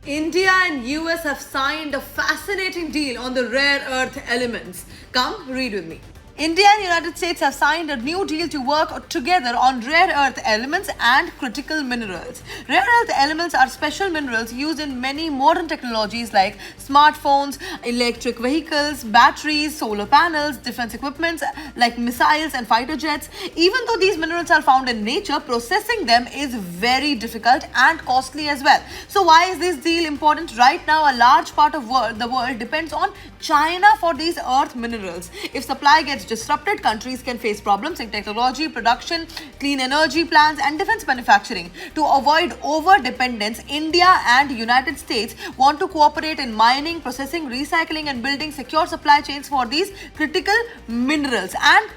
India and US have signed a fascinating deal on the rare earth elements. Come, read with me. India and United States have signed a new deal to work together on rare earth elements and critical minerals. Rare earth elements are special minerals used in many modern technologies like smartphones, electric vehicles, batteries, solar panels, defense equipment like missiles and fighter jets. Even though these minerals are found in nature, processing them is very difficult and costly as well. So why is this deal important? Right now, a large part of the world depends on China for these earth minerals. If supply gets disrupted, countries can face problems in technology, production, clean energy plants, and defense manufacturing. To avoid over dependence, India and United States want to cooperate in mining, processing, recycling, and building secure supply chains for these critical minerals. And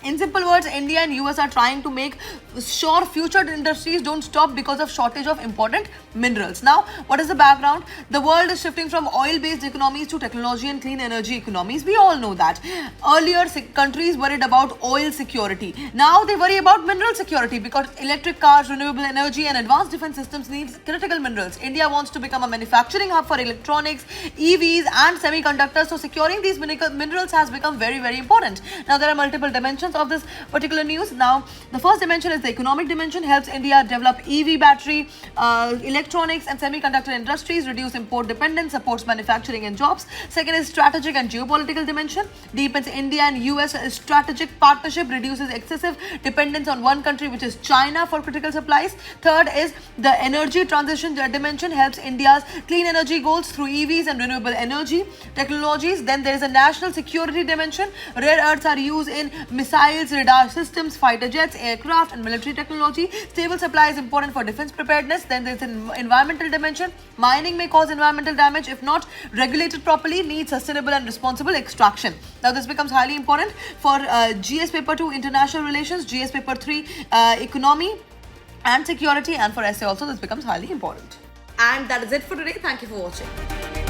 in simple words, India and US are trying to make sure future industries don't stop because of shortage of important minerals. Now, what is the background? The world is shifting from oil-based economies to technology and clean energy economies. We all know that. Earlier, countries worried about oil security. Now they worry about mineral security because electric cars, renewable energy, and advanced defense systems need critical minerals. India wants to become a manufacturing hub for electronics, EVs, and semiconductors. So securing these minerals has become very, very important. Now, there are multiple dimensions of this particular news. Now, the first dimension is the economic dimension, helps India develop EV battery, electronics and semiconductor industries, reduce import dependence, supports manufacturing and jobs. Second is strategic and geopolitical dimension, deepens India and US strategic partnership, reduces excessive dependence on one country, which is China, for critical supplies. Third is the energy transition dimension, helps India's clean energy goals through EVs and renewable energy technologies. Then there is a national security dimension, rare earths are used in missiles, radar systems, fighter jets, aircraft, and military technology. Stable supply is important for defense preparedness. Then there's an environmental dimension. Mining may cause environmental damage if not regulated properly, needs sustainable and responsible extraction. Now, this becomes highly important for GS Paper 2, International Relations, GS Paper 3, Economy and Security, and for essay also, this becomes highly important. And that is it for today. Thank you for watching.